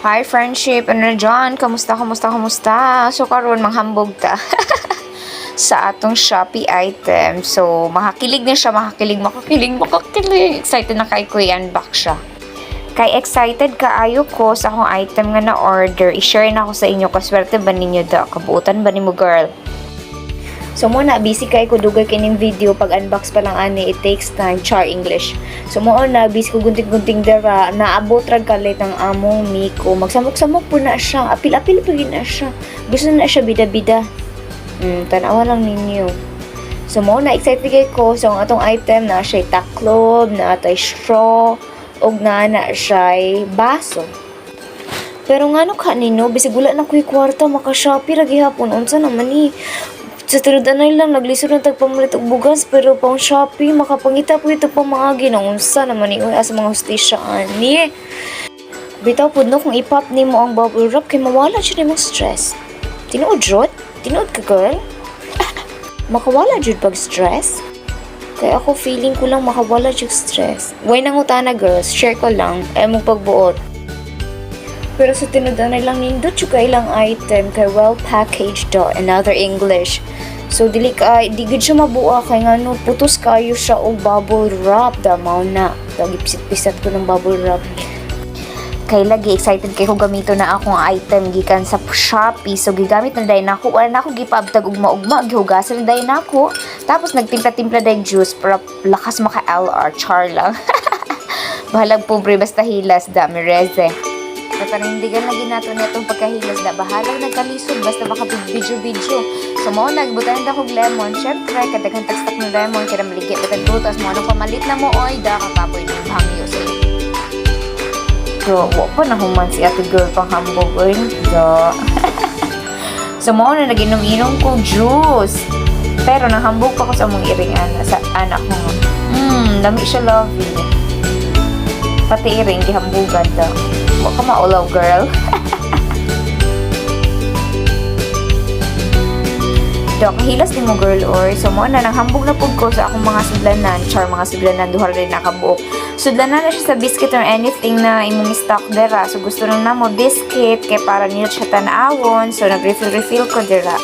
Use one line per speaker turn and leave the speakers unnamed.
Hi friendship, ano na dyan? Kamusta? So karon manghambog ta sa atong Shopee item. So makakilig na siya, makakilig. Excited na kay ko i-unbox siya. Kay excited kaayo ko sa akong item nga na order. I-share na ako sa inyo, kaswerte ba ninyo da? Kabuutan ba nimo girl? So muna, busy kay ko dugay kining video pag unbox pa lang ani, it takes time, char English. So mo na busy ko gunting-gunting dara, naabot rag kalit ang among Miko. Magsamok-samok po na siya, apil-apil pa gid na siya. Gusto na siya bida-bida. Tanawa lang ninyo. So mo na excited kay ko sa atong item na siya taklob, na atay straw, og na siya baso. Pero ngano kanino, bisig wala na ko'y kwarta maka-Shopee ra gihapon, unsa naman ni? Sa tinudanay lang, naglisod na tagpamalit og bugas, pero pang Shopee, makapangita po ito pang mga ginaunsa naman ni as mga hostisyaan. Ni, bitaw po no, kung ipop ni mo ang bubble wrap, kay mawala siya ni mong stress. Tinuod, Rod? Tinuod ka, girl? Makawala jud pag stress? Kaya ako feeling ko lang makawala jud stress. Way nangutana, girls, share ko lang, mong pagbuot. Pero sa tinudanay lang nindot yung kailang item kay well packaged do, another English. So di gid siya mabuo kay ngano putos kayo siya og bubble wrap damaw na. Dagipsit-pisat ko ng bubble wrap. Kay lagi excited kay ko gamito na akong item gikan sa Shopee. So gigamit na dayon nako, wala na ako gipabtag ugma-ugma, gihugasan na dayon nako. Tapos nagtimpla-timpla dayon juice para lakas maka LR char lang. Bahalag pobre basta hilas da mereze. Kaya panindigan lagi nato na itong pagkahilas na bahalang nagkalisod basta makapag-video. So mo, nagbutan na akong lemon. Siyempre, kadaghang tag-stock ng lemon, kaya maligit na tagbutas mo. Anong pamalit na mo, oy, da, kakapoy ng hangyo sa iyo. So, wak pa na human si ate girl pang hambog, oy. Da. So mo, na naginom-inom ko juice. Pero nahambog pa ko sa mong iringan sa anak ko. Dami siya lovely. Pati iring, gihambugan da. Huwag ka maulaw, girl. Do, kahilas din mo, girl, or so mo na, nanghambog na po ko sa akong mga sudlanan. Char, mga sudlanan, duhar rin nakabuok. Sudlanan na siya sa biscuit or anything na imong stock dera. So, gusto nung na mo biscuit, kaya para niyo siya tanawon. So, nag-refill ko dera.